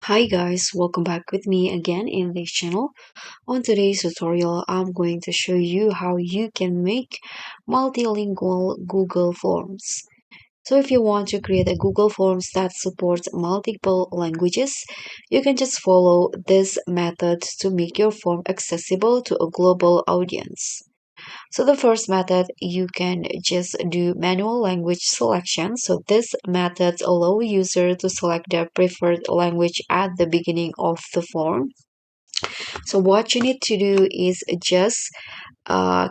Hi guys, welcome back with me again in this channel. On today's tutorial, I'm going to show you how you can make multilingual Google Forms. So if you want to create a Google Forms that supports multiple languages, you can just follow this method to make your form accessible to a global audience. So the first method, you can just do manual language selection. So this method allow user to select their preferred language at the beginning of the form. So what you need to do is just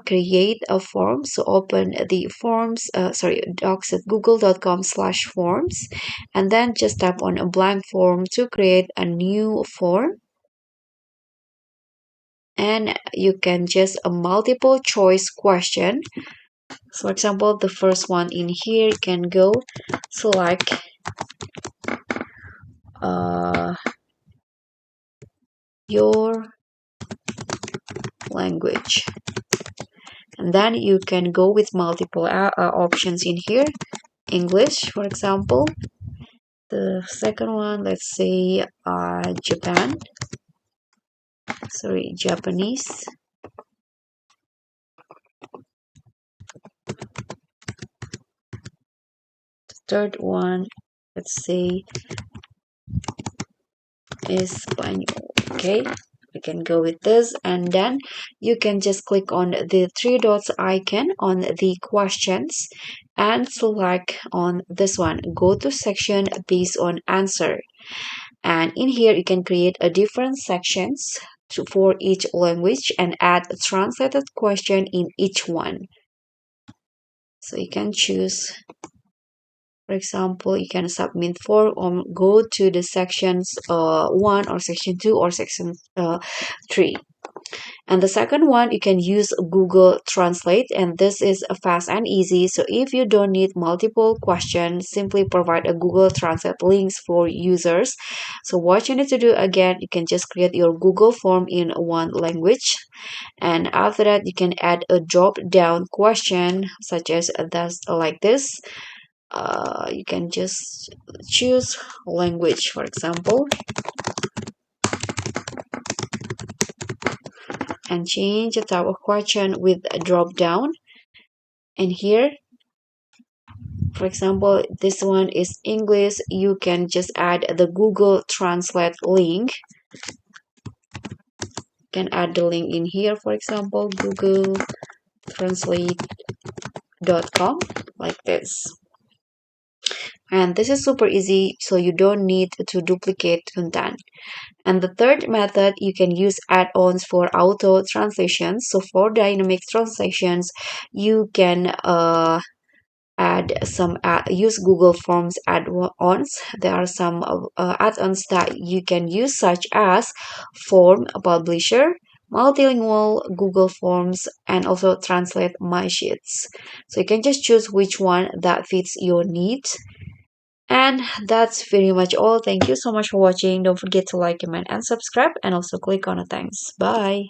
create a form. So open the forms, docs at google.com/forms, and then just tap on a blank form to create a new form. And you can just a multiple choice question. So, for example, the first one in here, you can go select uh, your language, and then you can go with multiple options in here. English, for example. The second one, let's say Japanese. The third one, let's say Espanol. Okay, we can go with this, and then you can just click on the three dots icon on the questions and select on this one. Go to section based on answer, and in here you can create a different sections for each language and add a translated question in each one. So you can choose, for example, you can submit form or go to the sections 1 or section 2 or section 3. And the second one, you can use Google Translate, and this is fast and easy. So if you don't need multiple questions, simply provide a Google Translate links for users. So what you need to do again, you can just create your Google form in one language. And after that, you can add a drop down question such as like this. You can just choose language, for example, and change the type of question with a drop down. And here, for example, this one is English. You can just add the Google Translate link. You can add the link in here, for example, googletranslate.com, like this. And this is super easy, so you don't need to duplicate content. And the third method, you can use add-ons for auto translations. So for dynamic translations, you can use Google Forms add-ons. There are some add-ons that you can use, such as Form Publisher, Multilingual Google Forms, and also Translate My Sheets. So you can just choose which one that fits your needs. And that's pretty much all. Thank you so much for watching. Don't forget to like, comment, and subscribe, and also click on the thanks. Bye.